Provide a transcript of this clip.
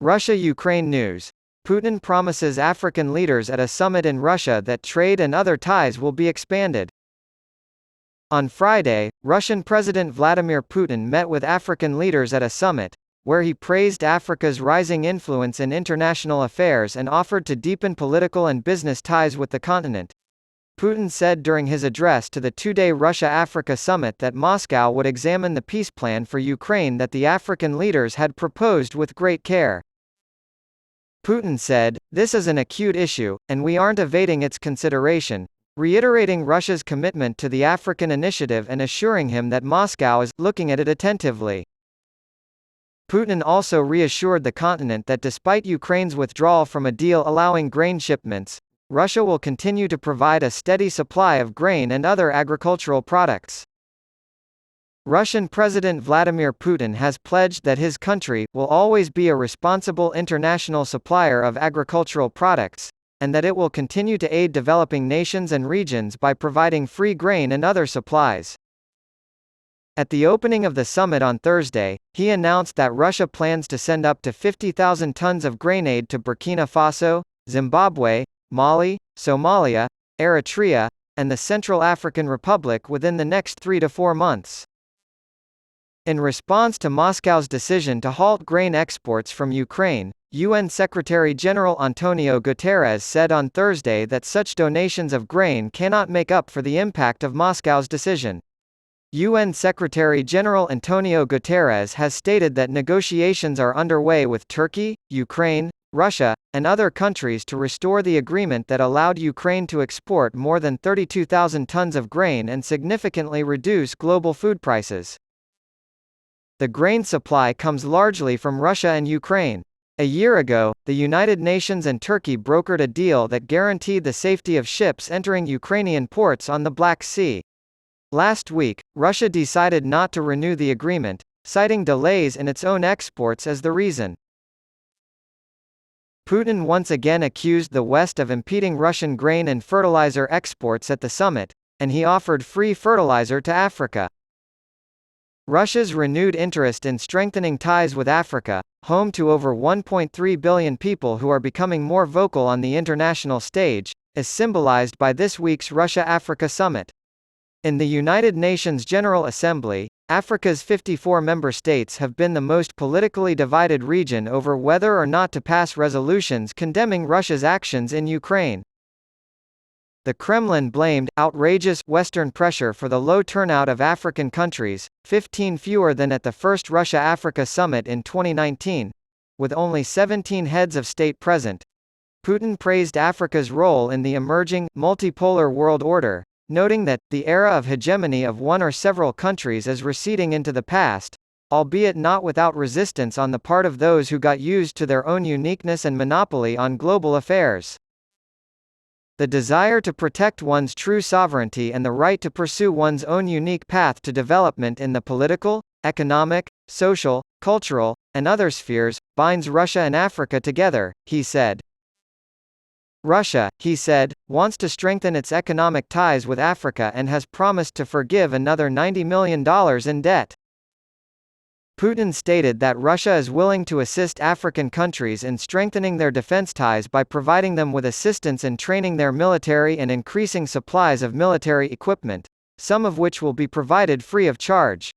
Russia-Ukraine news. Putin promises African leaders at a summit in Russia that trade and other ties will be expanded. On Friday, Russian President Vladimir Putin met with African leaders at a summit, where he praised Africa's rising influence in international affairs and offered to deepen political and business ties with the continent. Putin said during his address to the two-day Russia-Africa summit that Moscow would examine the peace plan for Ukraine that the African leaders had proposed with great care. Putin said, "This is an acute issue, and we aren't evading its consideration," reiterating Russia's commitment to the African initiative and assuring him that Moscow is looking at it attentively. Putin also reassured the continent that despite Ukraine's withdrawal from a deal allowing grain shipments, Russia will continue to provide a steady supply of grain and other agricultural products. Russian President Vladimir Putin has pledged that his country will always be a responsible international supplier of agricultural products, and that it will continue to aid developing nations and regions by providing free grain and other supplies. At the opening of the summit on Thursday, he announced that Russia plans to send up to 50,000 tons of grain aid to Burkina Faso, Zimbabwe, Mali, Somalia, Eritrea, and the Central African Republic within the next 3 to 4 months. In response to Moscow's decision to halt grain exports from Ukraine, UN Secretary-General Antonio Guterres said on Thursday that such donations of grain cannot make up for the impact of Moscow's decision. UN Secretary-General Antonio Guterres has stated that negotiations are underway with Turkey, Ukraine, Russia, and other countries to restore the agreement that allowed Ukraine to export more than 32,000 tons of grain and significantly reduce global food prices. The grain supply comes largely from Russia and Ukraine. A year ago, the United Nations and Turkey brokered a deal that guaranteed the safety of ships entering Ukrainian ports on the Black Sea. Last week, Russia decided not to renew the agreement, citing delays in its own exports as the reason. Putin once again accused the West of impeding Russian grain and fertilizer exports at the summit, and he offered free fertilizer to Africa. Russia's renewed interest in strengthening ties with Africa, home to over 1.3 billion people who are becoming more vocal on the international stage, is symbolized by this week's Russia-Africa summit. In the United Nations General Assembly, Africa's 54 member states have been the most politically divided region over whether or not to pass resolutions condemning Russia's actions in Ukraine. The Kremlin blamed outrageous Western pressure for the low turnout of African countries, 15 fewer than at the first Russia-Africa summit in 2019, with only 17 heads of state present. Putin praised Africa's role in the emerging, multipolar world order, noting that the era of hegemony of one or several countries is receding into the past, albeit not without resistance on the part of those who got used to their own uniqueness and monopoly on global affairs. The desire to protect one's true sovereignty and the right to pursue one's own unique path to development in the political, economic, social, cultural, and other spheres, binds Russia and Africa together, he said. Russia, he said, wants to strengthen its economic ties with Africa and has promised to forgive another $90 million in debt. Putin stated that Russia is willing to assist African countries in strengthening their defense ties by providing them with assistance in training their military and increasing supplies of military equipment, some of which will be provided free of charge.